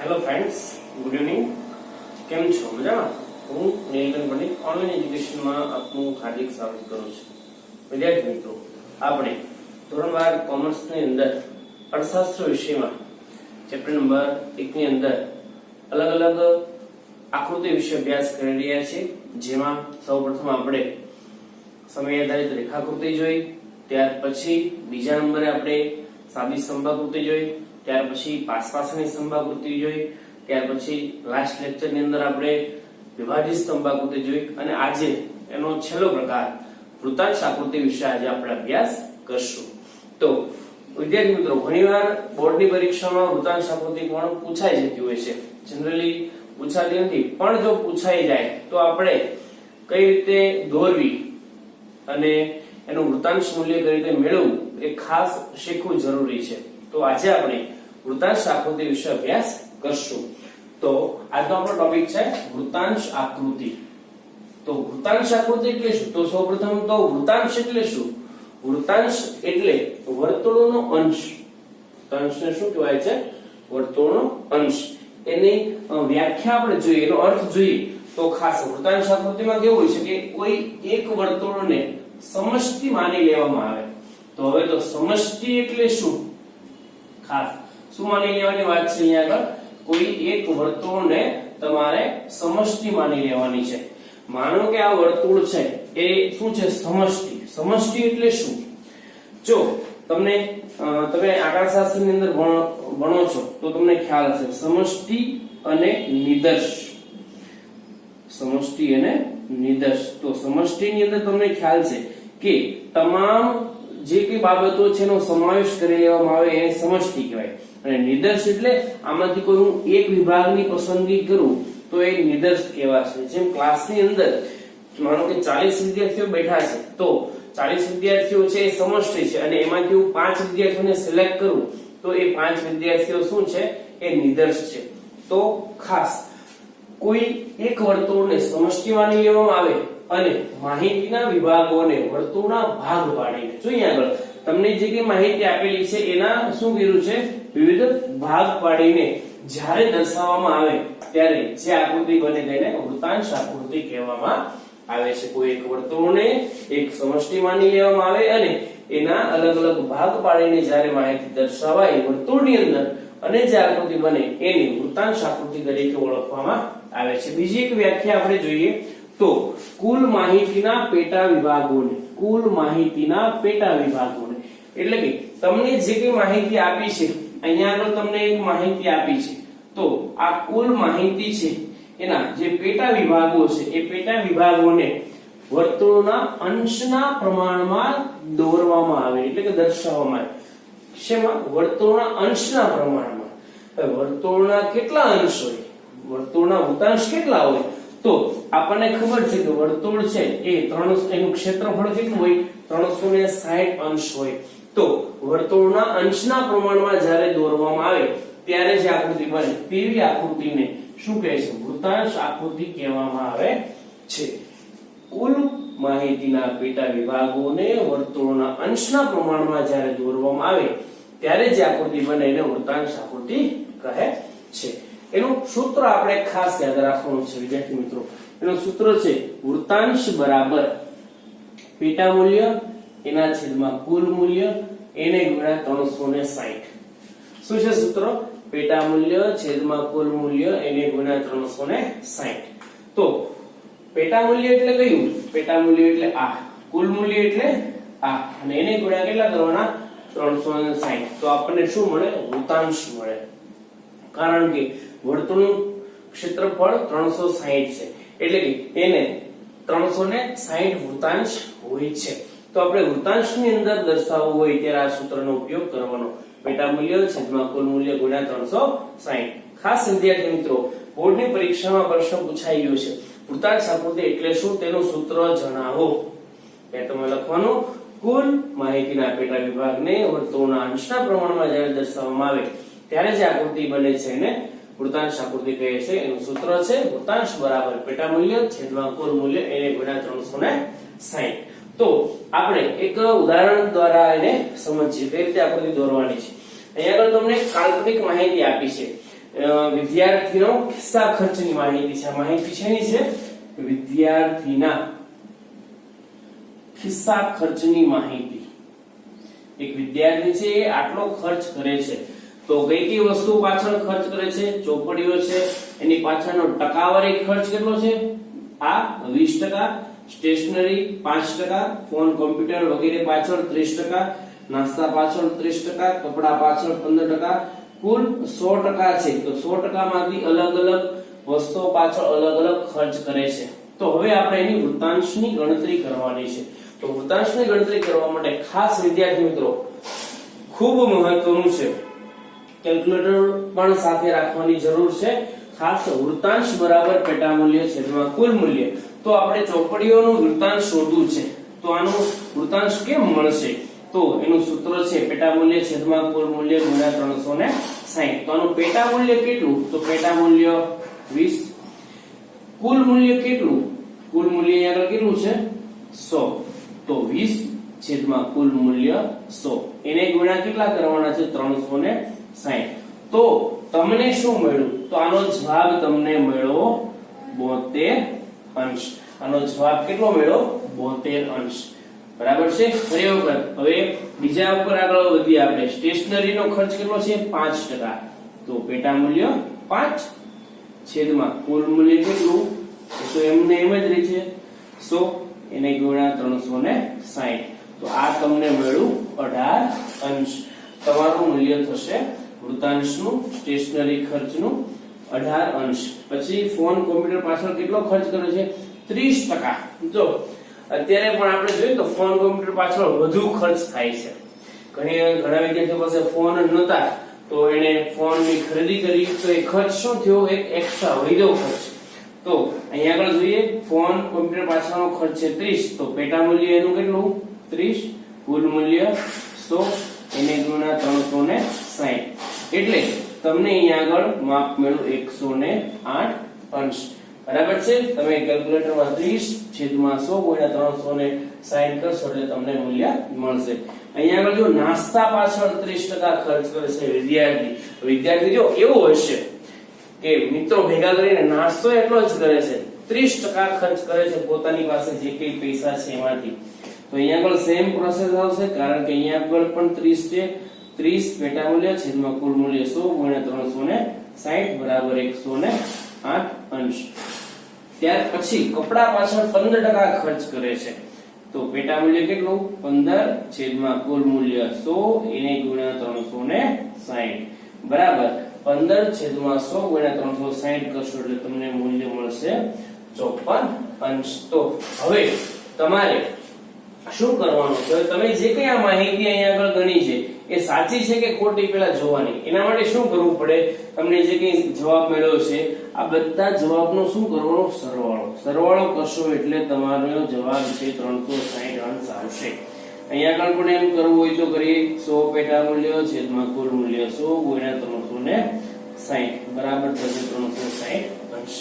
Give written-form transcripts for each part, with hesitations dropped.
Hello friends, good evening. કેમ છો? મજામાં? હું નીલકંઠ પંડિત ઓનલાઈન એજ્યુકેશનમાં આપનું હાર્દિક સ્વાગત કરું છું. વિદ્યાર્થી મિત્રો, આપણે ધોરણ 12 કોમર્સની અંદર અર્થશાસ્ત્ર વિષયમાં ચેપ્ટર નંબર 1 ની અંદર અલગ અલગ આકૃતિ વિશે અભ્યાસ કરી રહ્યા છીએ. જેમાં સૌપ્રથમ આપણે સમય આધારિત રેખાકૃતિ જોઈ, ત્યાર પછી બીજા નંબરે આપણે સાદી સ્તંભાકૃતિ જોઈ, ત્યાર પછી પાસપાસની સ્તંભાકૃતિ જોઈ, ત્યાર પછી લાસ્ટ લેક્ચર ની અંદર આપણે વિભાજિત સ્તંભાકૃતિ જોઈ અને આજે એનો છેલ્લો પ્રકાર વૃત્તાંશ આકૃતિ વિશે આજે આપણે અભ્યાસ કરશું. તો વિદ્યાર્થી મિત્રો, ઘણીવાર બોર્ડની પરીક્ષામાં વૃત્તાંશ આકૃતિ પણ પૂછાઈ જતી હોય છે. જનરલી પૂછાતી નથી, પણ જો પૂછાઈ જાય તો આપણે કઈ રીતે દોરવી અને એનું વૃત્તાંશ મૂલ્ય કઈ રીતે મેળવવું એ ખાસ શીખવું જરૂરી છે. તો આજે આપણે વૃત્તાંશ આકૃતિ વિશે અભ્યાસ કરશું. તો આજનો આપણો ટોપિક છે વૃત્તાંશ આકૃતિ. તો વૃત્તાંશ આકૃતિ એટલે શું? તો સૌપ્રથમ તો વૃત્તાંશ એટલે શું? વૃત્તાંશ એટલે વર્તુળનો અંશ. વૃત્તાંશને શું કહેવાય છે? વર્તુળનો અંશ. એની વ્યાખ્યા આપણે જોઈએ, એનો અર્થ જોઈએ તો ખાસ વૃત્તાંશ આકૃતિમાં કેવું હોય છે કે કોઈ એક વર્તુળને સમષ્ટિ માની લેવામાં આવે. તો હવે તો સમષ્ટિ એટલે શું? ખાસ શું માની લેવાની વાત છે અહીંયા આગળ? કોઈ એક વર્તુળને તમારે સમષ્ટિ માની લેવાની છે. માનો કે આ વર્તુળ છે એ શું છે? સમષ્ટિ. સમષ્ટિ એટલે શું? જો તમે આંકડાશાસ્ત્રની અંદર ભણો છો તો તમને ખ્યાલ હશે સમષ્ટિ અને નિદર્શ. સમષ્ટિ અને નિદર્શ. તો સમષ્ટિની અંદર તમને ખ્યાલ છે કે તમામ જે કઈ બાબતો છે એનો સમાવેશ કરી લેવામાં આવે એને સમષ્ટિ કહેવાય. અને નિદર્શ એટલે આમાંથી કોઈ હું એક વિભાગની પસંદગી કરું તો એ નિદર્શ કહેવાશે. જેમ ક્લાસની અંદર માનો કે 40 વિદ્યાર્થીઓ બેઠા છે તો 40 વિદ્યાર્થીઓ છે એ સમષ્ટિ છે અને એમાંથી હું 5 વિદ્યાર્થીઓને સિલેક્ટ કરું તો એ 5 વિદ્યાર્થીઓ શું છે? એ નિદર્શ છે. તો ખાસ કોઈ એક વર્તુળને સમષ્ટિ માની લેવામાં આવે અને માહિતીના વિભાગોને વર્તુળના ભાગ પાડીને, જોઈએ આગળ તમને જે કઈ માહિતી આપેલી છે એના શું કર્યું છે? વિવિધ ભાગ પાડીને જ્યારે દર્શાવવામાં આવે ત્યારે જે આકૃતિ બને તેને વૃત્તાંશ આકૃતિ કહેવામાં આવે છે. કોઈ એક વર્તુળને એક સમષ્ટિ માની લેવામાં આવે અને એના અલગ અલગ ભાગ પાડીને જ્યારે માહિતી દર્શાવાય વર્તુળની અંદર અને જે આકૃતિ બને એની વૃત્તાંશ આકૃતિ તરીકે ઓળખવામાં આવે છે. બીજી એક વ્યાખ્યા આપણે જોઈએ તો કુલ માહિતીના પેટા વિભાગોને, કુલ માહિતીના પેટા વિભાગોને એટલે કે તમને જે કઈ માહિતી આપી છે, અહીંયા આગળ તમને એક માહિતી આપી છે તો આ કુલ માહિતી છે એના જે પેટા વિભાગો છે એ પેટા વિભાગોને વર્તુળના અંશના પ્રમાણમાં દોરવામાં આવે એટલે કે દર્શાવવામાં આવે. શેમાં? વર્તુળના અંશના પ્રમાણમાં. વર્તુળના કેટલા અંશ હોય? વર્તુળના વૃત્તાંશ કેટલા હોય? તો આપણને ખબર છે કે વર્તુળ છે એ 300 એનું ક્ષેત્રફળ કેટલું હોય? 360 અંશ હોય. તો વર્તુળના અંશના પ્રમાણમાં જ્યારે દોરવામાં આવે ત્યારે જે આકૃતિ બને તેવી આકૃતિને શું કહે છે? વૃત્તાંશ આકૃતિ કહેવામાં આવે છે. કુલ માહિતીના પેટા વિભાગોને વર્તુળના અંશના પ્રમાણમાં જ્યારે દોરવામાં આવે ત્યારે જે આકૃતિ બને એને વૃત્તાંશ આકૃતિ કહે છે. એનું સૂત્ર આપણે ખાસ યાદ રાખવાનું છે વિદ્યાર્થી મિત્રો. એનું સૂત્ર છે વૃત્તાંશ બરાબર પેટા મૂલ્ય એના છેદમાં કુલ મૂલ્ય એને ગુણ્યા 360. શું છે સૂત્ર? પેટા મૂલ્ય છેદમાં કુલ મૂલ્ય એને ગુણ્યા 360. તો પેટા મૂલ્ય એટલે કયું? પેટા મૂલ્ય એટલે આ, કુલ મૂલ્ય એટલે આ અને એને ગુણ્યા કેટલા કરવાના? 360. તો આપણને શું મળે? વૃત્તાંશ મળે. કારણ કે વર્તુળનું ક્ષેત્રફળ 360 છે એટલે કે એને 360 વૃત્તાંશ હોય છે. તો આપણે વૃત્તાંશની અંદર દર્શાવવું હોય ત્યારે આ સૂત્રનો ઉપયોગ કરવાનો. પેટા મૂલ્ય છેદમાં કુલ મૂલ્ય ગુણ્યા 360. ખાસ વિદ્યાર્થી મિત્રો, બોર્ડની પરીક્ષામાં પ્રશ્ન પૂછાઈ ગયો છે વૃત્તાંશ આકૃતિ એટલે શું? તેનું સૂત્ર જણાવો. ત્યાં તમે લખવાનું કુલ માહિતીના પેટા વિભાગને વર્તુળના અંશના પ્રમાણમાં જ્યારે દર્શાવવામાં આવે ત્યારે જે આકૃતિ બને છે એને વૃત્તાંશ આકૃતિ કહે છે. એનું સૂત્ર છે વૃત્તાંશ બરાબર પેટા મૂલ્ય છેદમાં કુલ મૂલ્ય એને ગુણ્યા 360. તો આપણે એક ઉદાહરણ દ્વારા એને સમજીએ કઈ રીતે આકૃતિ દોરવાની છે. અહીંયા આગળ તમને કાલ્પનિક માહિતી આપી છે વિદ્યાર્થીનો ખિસ્સા ખર્ચની માહિતી છે. માહિતી શેની છે? વિદ્યાર્થીના ખિસ્સા ખર્ચની માહિતી. એક વિદ્યાર્થી છે એ આટલો ખર્ચ કરે છે, તો કઈ કઈ વસ્તુ પાછળ ખર્ચ કરે છે? ચોપડીઓ છે, એની પાછળનો ટકાવારી ખર્ચ કેટલો છે? આ 20%, સ્ટેશનરી 5%, ફોન કોમ્પ્યુટર વગેરે પાછળ 30%, નાસ્તા પાછળ 30%, કપડા પાછળ 15%, કુલ 100% છે. તો 100% માંથી અલગ અલગ વસ્તુઓ પાછળ અલગ અલગ ખર્ચ કરે છે. તો હવે આપણે એની વૃત્તાંશની ગણતરી કરવાની છે. તો વૃત્તાંશની ગણતરી કરવા માટે ખાસ વિદ્યાર્થી મિત્રો ખૂબ મહત્વનું છે, કેલ્ક્યુલેટર પણ સાથે રાખવાની જરૂર છે. ખાસ વૃત્તાંશ બરાબર પેટા મૂલ્ય છેદમાં કુલ મૂલ્ય. તો આપણે ચોપડીઓનું વૃત્તાંશ શોધવું છે, તો આનું વૃત્તાંશ કેમ મળશે? તો એનું સૂત્ર છે પેટા મૂલ્ય છેદમાં કુલ મૂલ્ય ગુણ્યા 360. તો આનું પેટા મૂલ્ય કેટલું? તો પેટા મૂલ્ય 20. કુલ મૂલ્ય કેટલું? કુલ મૂલ્ય અહીંયા આગળ કેટલું છે? 100. તો 20 છેદમાં કુલ મૂલ્ય 100, એને ગુણ્યા કેટલા કરવાના છે? 360. તો તમને શું મળ્યું? તો આનો જવાબ તમને મળ્યો 72 અંશ. આનો જવાબ કેટલો મળ્યો? 72 અંશ. બરાબર છે. ફરી વખત હવે બીજા ઉપર આગળ વધીએ આપણે. સ્ટેશનરીનો ખર્ચ કેટલો છે? 5%. તો પેટા મૂલ્ય 5 છેદમાં કુલ મૂલ્ય કેટલું? તો એમને એમ જ રહી છે 100, એને ગુણ્યા 360. તો આ તમને મળ્યું 18 અંશ. તમારું મૂલ્ય થશે વૃત્તાંશનું સ્ટેશનરી ખર્ચનું 18 અંશ. પછી ફોન કોમ્પ્યુટર પાછળ કેટલો ખર્ચ કર્યો છે? 30%. જો અત્યારે પણ આપણે જોઈએ તો ફોન કોમ્પ્યુટર પાછળ વધુ ખર્ચ થાય છે. ઘણા વિદ્યાર્થીઓ પાસે ફોન નહોતા, તો એને ફોનની ખરીદી કરી, તો એ ખર્ચ શું થયો? એક એક્સ્ટ્રા વધ્યો ખર્ચ. તો અહીંયા આગળ જોઈએ ફોન કોમ્પ્યુટર પાછળનો ખર્ચ છે 30. તો પેટા મૂલ્ય એનું કેટલું? 30. કુલ મૂલ્ય 100, એને ગુણ્યા 360. એટલે તમને અહીંયા આગળ માપ મળ્યું 108 અંશ. બરાબર છે. તમે કેલ્ક્યુલેટરમાં 30 છેદમાં 100 ગુણ્યા 360 કરશો એટલે તમને મૂલ્ય મળશે. અહીંયા આગળ જો નાસ્તા પાછળ 30% ખર્ચ કરે છે વિદ્યાર્થી જો એવો હશે કે મિત્રો ભેગા કરીને નાસ્તો એટલો જ કરે છે, 30% ખર્ચ કરે છે પોતાની પાસે જે કઈ પૈસા છે એમાંથી, તો અહીંયા આગળ સેમ પ્રોસેસ આવશે, કારણ કે અહીંયા આગળ પણ 30 છે. 30 પેટા મૂલ્ય છેદમાં કુલ મૂલ્ય 100 ગુણ્યા 360 બરાબર 108 અંશ. ત્યાર પછી કપડા પાછળ 15% ખર્ચ કરે છે, તો પેટા મૂલ્ય કેટલું? 15 છેદમાં કુલ મૂલ્ય 100, એને ગુણ્યા 360 બરાબર 15 છેદમાં 100 ગુણ્યા 360 કરશો એટલે તમને મૂલ્ય મળશે 54 અંશ. તો હવે તમારે શું કરવાનું છે? તમે જે કઈ આ માહિતી અહીંયા આગળ ગણી છે એ સાચી છે કે ખોટી પેલા જોવાની. એના માટે શું કરવું પડે? તમને જે કઈ જવાબ મળ્યો છે આ બધા જવાબનો શું કરવાનો? સરવાળો કરશો એટલે તમારો જવાબ છે 360 અંશ આવશે. અહીંયા આગળ પણ એમ કરવું હોય તો કરીએ. 100 પેટા મૂલ્ય છેદમાં કુલ મૂલ્ય 100 ગુણ્યા 360 બરાબર થશે 360 અંશ.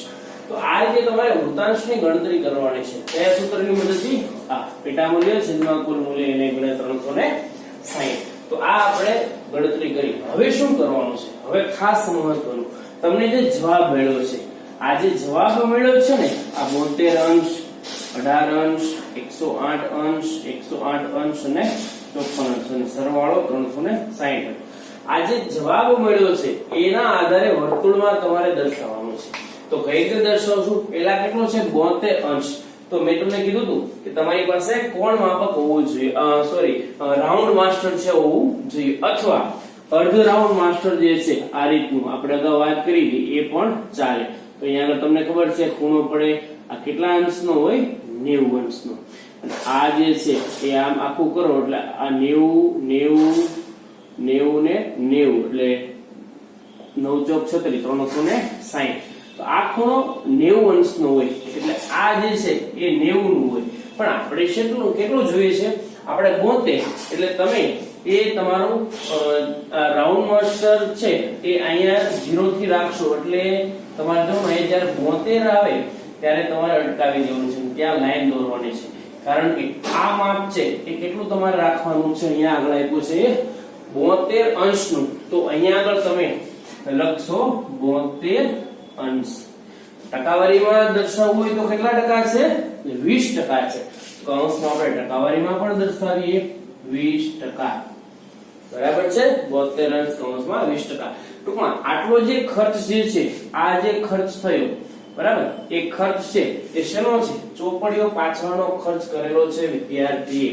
તો આ રીતે તમારે વૃત્તાંશની ગણતરી કરવાની છે. કયા સૂત્રની મદદથી? આ પેટા મૂલ્ય છેદમાં કુલ મૂલ્ય એને ગુણ્યા 360. તો આ આપણે ગણતરી કરી. હવે શું કરવાનું છે? હવે ખાસ મહત્વનું, તમને જે જવાબ મળ્યો છે, આ જે જવાબ મળ્યો છે ને, આ 72 અંશ, 18 અંશ, 108 અંશ, 108 અંશ અને 54 અંશ અને સરવાળો 360. આ જે જવાબ મળ્યો છે એના આધારે વર્તુળમાં તમારે દર્શાવવાનું છે. તો કઈ રીતે દર્શાવશું? પેલા કેટલો છે? 72 અંશ. તો મેં તમને કીધું હતું કે તમારી પાસે કોણ માપક હોવું જોઈએ, રાઉન્ડ માસ્ટર છે હોવું જોઈએ, અથવા અર્ધ રાઉન્ડ માસ્ટર જે છે આ રીતનું આપણે અગાઉ વાત કરી હતી એ પણ ચાલે. તો અહીંયા તમને ખબર છે ખૂણો પડે, આ કેટલા અંશનો હોય? 90 અંશનો. અને આ જે છે એ આમ આખું કરો એટલે આ 90 90 ને 90 એટલે 9 ચોક 36 360. તો આ ખૂણો 90 અંશનો હોય એટલે આ જે છે એ 90 નું હોય. પણ આપણે કેટલું જોઈએ છે? આપણે 72. એટલે તમે એ તમારું રાઉન્ડ માસ્ટર છે એ અહીંયા 0 થી રાખશો એટલે તમારે જો અહીં જ્યારે 72 આવે ત્યારે તમારે અટકાવી દેવાનું છે, ત્યાં લાઈન દોરવાની છે. કારણ કે આ માપ છે એ કેટલું તમારે રાખવાનું છે? અહીંયા આગળ આપ્યું છે 72 અંશનું. તો અહીંયા આગળ તમે લખશો 72 અંશ. ટકાવારીમાં દર્શાવવું હોય તો કેટલા ટકા છે? 20% છે. કૌંસમાં આપણે ટકાવારીમાં પણ દર્શાવીએ 20%. બરાબર છે? 72 અંશ કૌંસમાં 20%. ટૂંકમાં આટલો જે ખર્ચ જે છે, આ જે ખર્ચ થયો, બરાબર, એ ખર્ચ છે એ શેનો છે? ચોપડીઓ પાછળનો ખર્ચ કરેલો છે વિદ્યાર્થીએ.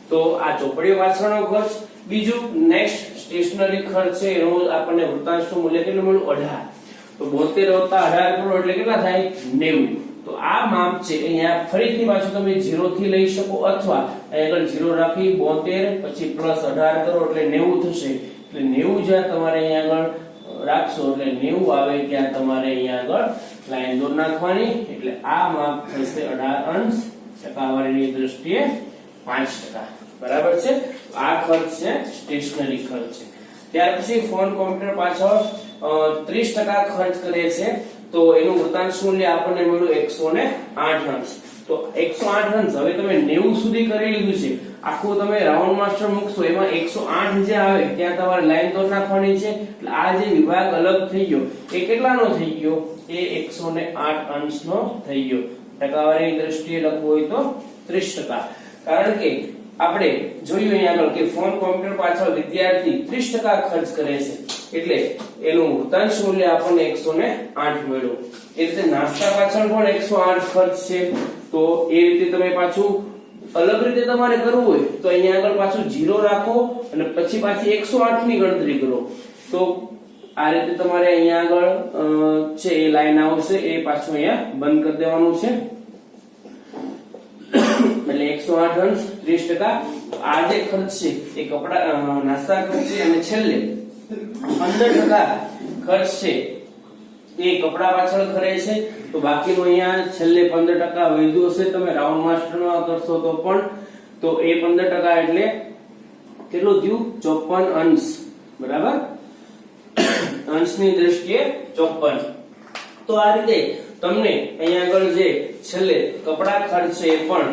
તો આ ચોપડીઓ પાછળનો ખર્ચ. બીજું નેક્સ્ટ સ્ટેશનરી ખર્ચ છે, એનું આપણને વૃત્તાંશનું મૂલ્ય કેટલું મળ્યું? 18. તો 72 વત્તા 18 કરો એટલે કેટલા થાય? 90. તો આ માપ છે અહીંયા ફરીથી પાછું તમે 0 થી લઈ શકો, અથવા અહીંયા આગળ 0 રાખી 72 પછી પ્લસ 18 કરો એટલે 90 થશે. એટલે 90 જ્યાં તમારે અહીંયા આગળ રાખશો એટલે 90 આવે ત્યાં તમારે અહીંયા આગળ લાઈન દોર નાખવાની. એટલે આ માપ થશે 18 અંશ. ટકાવારીની દ્રષ્ટિએ 5%. બરાબર છે? આ ખર્ચ છે સ્ટેશનરી ખર્ચ છે. ત્યાર પછી ફોન કોમ્પ્યુટર પાછળ 30% ખર્ચ કરે છે. તો એનું વૃત્તાંશ મૂલ્ય આપણને મળ્યું 108 અંશ. તો 108 અંશ હવે તમે 90 સુધી કરી લીધું છે. આખું તમે રાઉન્ડ માસ્ટર મૂકશો એમાં 108 જે આવે ત્યાં તમારે લાઈન દોર નાખવાની છે. એટલે આ જે વિભાગ અલગ થઈ ગયો એ કેટલાનો થઈ ગયો? એ 108 અંશનો થઈ ગયો. ટકાવારીની દ્રષ્ટિએ લખવું હોય તો 30%. કારણ કે આપણે જોયું અહીંયા આગળ કે ફોન કોમ્પ્યુટર પાછળ વિદ્યાર્થી 30% ખર્ચ કરે છે, એટલે એનું વૃત્તાંશ મૂલ્ય આપણને 108 મળ્યું. એ રીતે નાસ્તા પાછળ પણ 108 ખર્ચ છે. તો એ રીતે તમે પાછું અલગ રીતે તમારે કરવું હોય તો અહીંયા આગળ પાછું 0 રાખો અને પછી પાછી 108 ની ગણતરી કરો. તો આ રીતે તમારે અહીંયા આગળ છે એ લાઈન આવશે, એ પાછું અહીંયા બંધ કરી દેવાનું છે. એટલે 108 અંશ 30%. આ જે ખર્ચ છે એ કપડા નાસ્તા ખર્ચ છે, અને છેલ્લે 15% ખર્ચ છે એ કપડા પાછળ કરે છે. તો બાકીનું અહીંયા છેલ્લે 15% વધ્યું હશે. તમે રાઉન્ડ માસ્ટરમાં કરશો તો પણ તો એ 15% એટલે કેટલું થયું? 54 અંશ. બરાબર? અંશની દ્રષ્ટિએ 54. તો આ રીતે તમને અહીંયા આગળ જે છેલ્લે કપડા ખર્ચ છે એ પણ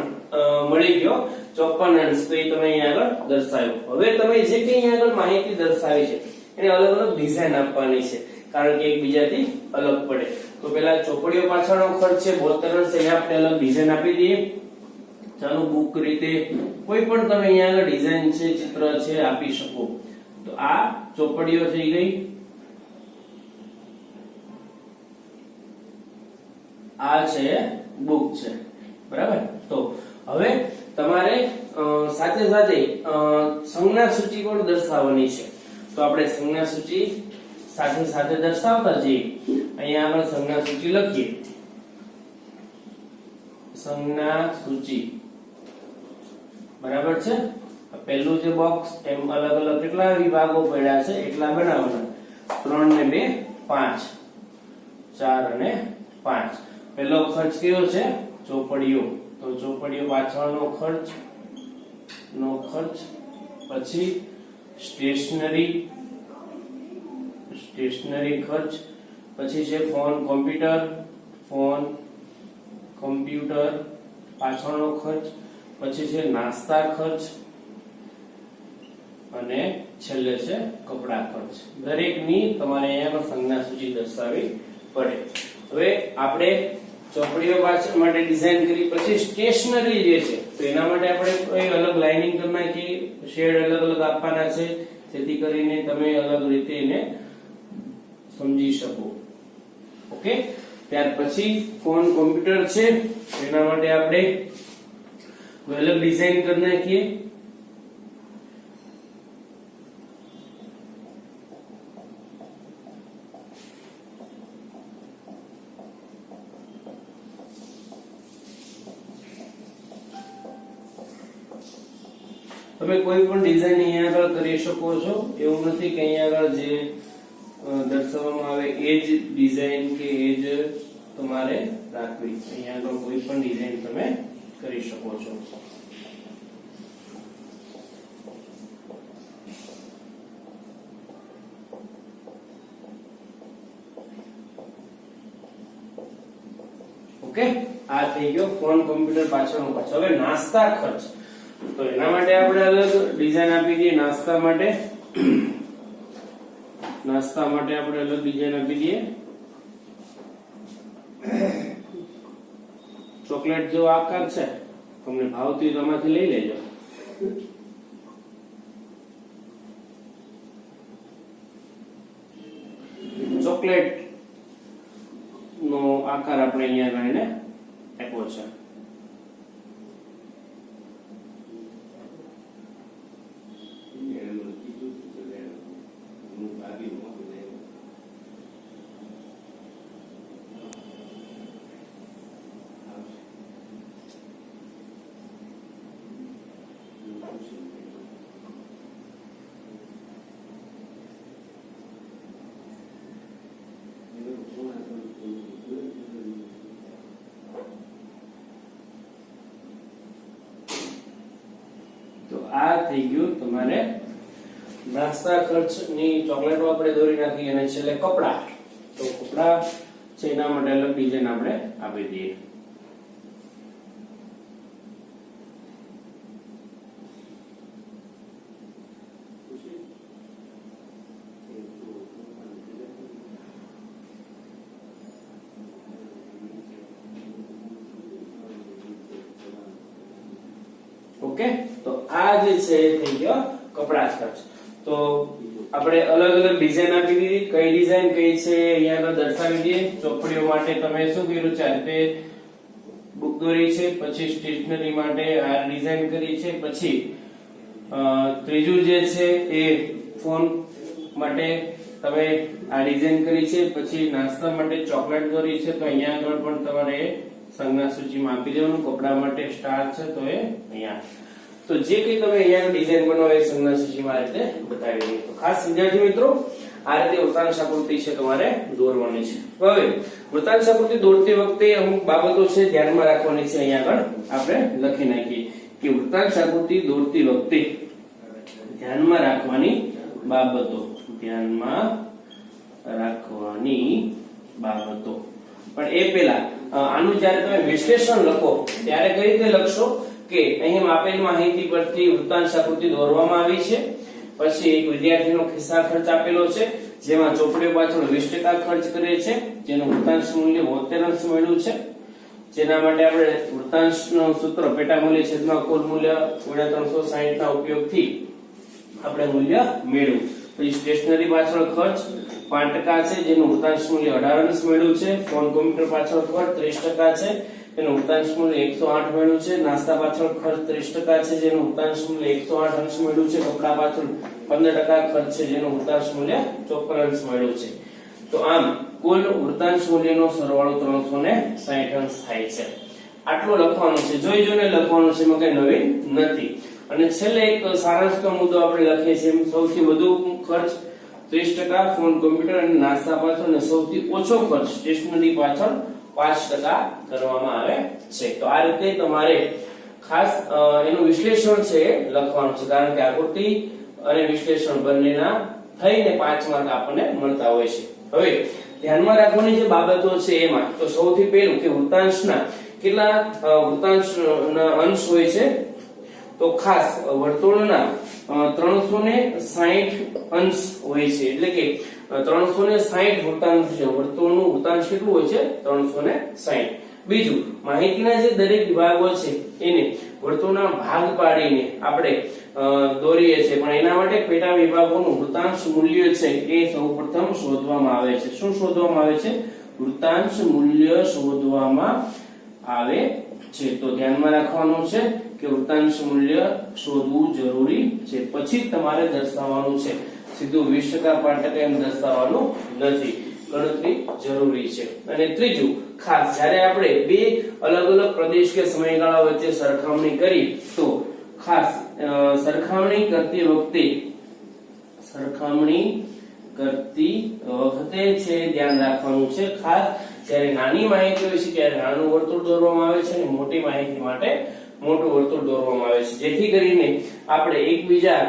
મળી ગયો 54 અંશ. તો એ તમે અહીંયા આગળ દર્શાવ્યો. હવે તમે જે કઈ અહીંયા આગળ માહિતી દર્શાવી છે એને અલગ અલગ ડિઝાઇન આપવાની છે, કારણ કે એકબીજાથી અલગ પડે. તો પેલા ચોપડીઓ પાછળનો ખર્ચ છે 72 અંશ, એને આપણે અલગ ડિઝાઇન આપી દઈએ. ચાલો બુક રીતે કોઈ પણ તમે અહીંયા આગળ ડિઝાઇન છે, ચિત્ર છે આપી શકો. તો આ ચોપડીઓ થઈ ગઈ, આ છે બુક છે. બરાબર? તો હવે તમારે સાથે સાથે સંજ્ઞા સૂચિ પણ દર્શાવવાની છે. તો આપણે સંજ્ઞા સૂચિ સાથે સાથે દર્શાવતા જઈએ. અહીંયા આપણે સંજ્ઞા સૂચિ લખીએ. સંજ્ઞા સૂચિ. બરાબર છે? પહેલું જે બોક્સ એમ અલગ અલગ કેટલા વિભાગો પડ્યા છે એટલા બનાવવાના. 3 ને 2 5, 4 અને 5. પહેલો ખર્ચ કયો છે? ચોપડીઓ. તો ચોપડીઓ પાછળનો ખર્ચ પછી સ્ટેશનરી ખર્ચ, પછી છે ફોન કોમ્પ્યુટર પાછળનો ખર્ચ, પછી છે નાસ્તા ખર્ચ, અને છેલ્લે છે કપડા ખર્ચ. દરેકની તમારે અહીંયા સંજ્ઞા સૂચિ દર્શાવવી પડે. હવે આપણે ચોપડીઓ પાછળ માટે ડિઝાઇન કરી, પછી સ્ટેશનરી જે છે તો એના માટે આપણે કોઈ અલગ લાઇનિંગ કરી નાખી, શેડ અલગ અલગ આપવાના છે, જેથી કરીને તમે અલગ રીતે એને સમજી શકો. ઓકે? ત્યાર પછી ફોન કોમ્પ્યુટર છે, એના માટે આપણે અલગ ડિઝાઇન કરી નાખીએ. તમે કોઈ પણ ડિઝાઇન અહીંયા આગળ કરી શકો છો. એવું નથી કે અહીંયા આગળ જે દર્શાવવામાં આવે એ જ ડિઝાઇન કે એ જ તમારે રાખવી. અહીંયા આગળ કોઈ પણ ડિઝાઇન તમે કરી શકો છો. ઓકે? આ થઈ ગયો ફોન કોમ્પ્યુટર પાછળનો ખર્ચ. હવે નાસ્તા ખર્ચ. તો એના માટે આપણે અલગ ડિઝાઇન આપી દઈએ. નાસ્તા માટે નાસ્તા માટે આપણે અલગ ડિઝાઇન આપી દઈએ. ચોકલેટ જેવો આકાર છે, તમને ભાવતી તો આમાંથી લઈ લેજો. ચોકલેટ નો આકાર આપણે અહીંયા લઈને આપ્યો છે. આ થઈ ગયું તમારે નાસ્તા ખર્ચની ચોકલેટો આપણે દોરી નાખી. અને છેલ્લે કપડા, તો કપડા છે એના માટે અલગ ડિઝાઇન આપણે આપી દઈએ. ઓકે, તો આ જે છે એ થઈ ગયો કપડા ખર્ચ. તો આપણે અલગ અલગ ડિઝાઇન આપી દીધી. કઈ ડિઝાઇન કઈ છે અહીંયા આગળ દર્શાવી દઈએ. ચોપડીઓ માટે તમે શું કર્યું છે? આ રીતે બુક દોરી છે, પછી સ્ટેશનરી માટે આ ડિઝાઇન કરી છે, પછી ત્રીજું જે છે એ ફોન માટે તમે આ ડિઝાઇન કરી છે, પછી નાસ્તા માટે ચોકલેટ દોરી છે, તો અહીંયા આગળ પણ તમારે સંજ્ઞા સૂચિમાં આપી દેવાનું. કપડા માટે સ્ટાર છે તો એ અહીંયા. તો જે કઈ તમે અહીંયા ડિઝાઇન બનાવો એ સંજ્ઞા સૂચિમાં આ રીતે બતાવી દઈએ. તો ખાસ વિદ્યાર્થી મિત્રો, આ રીતે વૃત્તાંશ આકૃતિ છે તમારે દોરવાની છે. હવે વૃત્તાંશ આકૃતિ દોરતી વખતે અમુક બાબતો છે ધ્યાનમાં રાખવાની છે. અહીંયા આગળ આપણે લખી નાખીએ કે વૃત્તાંશ આકૃતિ દોરતી વખતે ધ્યાનમાં રાખવાની બાબતો. પણ એ પહેલા આનું જ્યારે તમે વિશ્લેષણ લખો ત્યારે કઈ રીતે લખશો કે અહીં આપેલ માહિતી પરથી વૃત્તાંશ આકૃતિ દોરવામાં આવી છે. પછી એક વિદ્યાર્થીનો ખિસ્સા ખર્ચ આપેલો છે, જેમાં ચોપડીઓ પાછળ 20% ખર્ચ કરે છે, જેનું વૃત્તાંશ મૂલ્ય 72 અંશ મળ્યું છે. જેના માટે આપણે વૃત્તાંશનું સૂત્ર પેટા મૂલ્ય છેદમાં કુલ મૂલ્ય ગુણ્યા 360 ના ઉપયોગથી આપણે મૂલ્ય મેળવ્યું. પછી સ્ટેશનરી પાછળ ખર્ચ 5% છે, જેનું વૃત્તાંશ મૂલ્ય 18 અંશ મળ્યું છે. ફોન કોમ્પ્યુટર પાછળ ખર્ચ 30% છે, જેનું વૃત્તાંશ મૂલ્ય 108 મળ્યું છે. નાસ્તા પાછળ ખર્ચ 30% છે, જેનું વૃત્તાંશ મૂલ્ય 108 અંશ મળ્યું છે. કપડા પાછળ 15% ખર્ચ છે, જેનું વૃત્તાંશ મૂલ્ય 54 અંશ મળ્યું છે. તો આમ કુલ વૃત્તાંશ મૂલ્યનો સરવાળો 360 અંશ થાય છે. આટલું લખવાનું છે, જોઈ જોઈને લખવાનું છે, એમાં કઈ નવીન નથી. અને છેલ્લે એક સારાંશનો મુદ્દો આપણે લખીએ છીએ. સૌથી વધુ ખર્ચ 30%, ફોન કોમ્પ્યુટર અને નાસ્તા પાછળ, અને સૌથી ઓછો ખર્ચ સ્ટેશનરી પાછળ 5% કરવામાં આવે છે. તો આ રીતે તમારે ખાસ એનું વિશ્લેષણ છે લખવાનું છે, કારણ કે આકૃતિ અને વિશ્લેષણ બંનેના થઈને 5 માર્ક આપણને મળતા હોય છે. હવે ધ્યાનમાં રાખવાની જે બાબતો છે એમાં તો સૌથી પહેલું કે વૃત્તાંશના કેટલા વૃત્તાંશના અંશ હોય છે. તો ખાસ વર્તુળના 360 અંશ હોય છે, એટલે કે 360 વૃત્તાંશ છે. વર્તુળનું વૃત્તાંશ કેટલું હોય છે? 360. બીજું, માહિતીના જે દરેક વિભાગો છે એને વર્તુળના ભાગ પાડીને આપણે દોરીએ છીએ, પણ એના માટે પેટા વિભાગોનું વૃત્તાંશ મૂલ્ય છે એ સૌપ્રથમ શોધવામાં આવે છે. શું શોધવામાં આવે છે? વૃત્તાંશ મૂલ્ય શોધવામાં આવે છે. તો ધ્યાનમાં રાખવાનું છે કે વૃત્તાંશ મૂલ્ય શોધવું જરૂરી છે. પછી તમારે દર્શાવવાનું છે, સીધું 20% 5% એમ દર્શાવવાનું નથી, ગણતરી જરૂરી છે. અને ત્રીજું, ખાસ જ્યારે આપણે બે અલગ અલગ પ્રદેશ કે સમયગાળા વચ્ચે સરખામણી કરી તો ખાસ સરખામણી કરતી વખતે છે ધ્યાન રાખવાનું છે. ખાસ જ્યારે નાની માહિતી હોય છે ત્યારે નાનું વર્તુળ દોરવામાં આવે છે, અને મોટી માહિતી માટે મોટું વર્તુળ દોરવામાં આવે છે, જેથી કરીને આપણે એકબીજા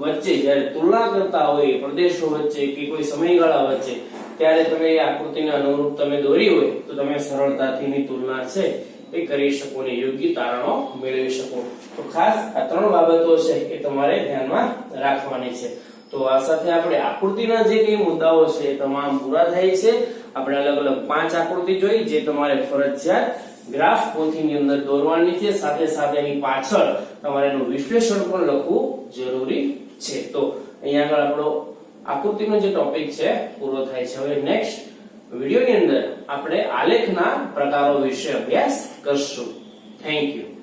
વચ્ચે જ્યારે તુલના કરતા હોય પ્રદેશો વચ્ચે કે કોઈ સમયગાળા વચ્ચે, ત્યારે તમે એ આકૃતિને અનુરૂપ તમે દોરી હોય તો તમે સરળતાથી ની તુલના છે એ કરી શકો ને યોગ્ય તારણો મેળવી શકો. તો ખાસ આ 3 બાબતો છે એ તમારે ધ્યાનમાં રાખવાની છે. તો તો આ સાથે આપણે આકૃતિના જે કઈ મુદ્દાઓ છે એ તમામ પૂરા થાય છે. આપણે અલગ અલગ 5 આકૃતિ જોઈ જે તમારે ફરજિયાત ગ્રાફ પોથીની અંદર દોરવાની છે. સાથે સાથે એની પાછળ તમારે એનું વિશ્લેષણ પણ લખવું જરૂરી છે. તો અહીંયા આગળ આપણો આકૃતિનો જે ટોપિક છે પૂરો થાય છે. હવે નેક્સ્ટ વિડિયોની અંદર આપણે આલેખના પ્રકારો વિશે અભ્યાસ કરશું. Thank you.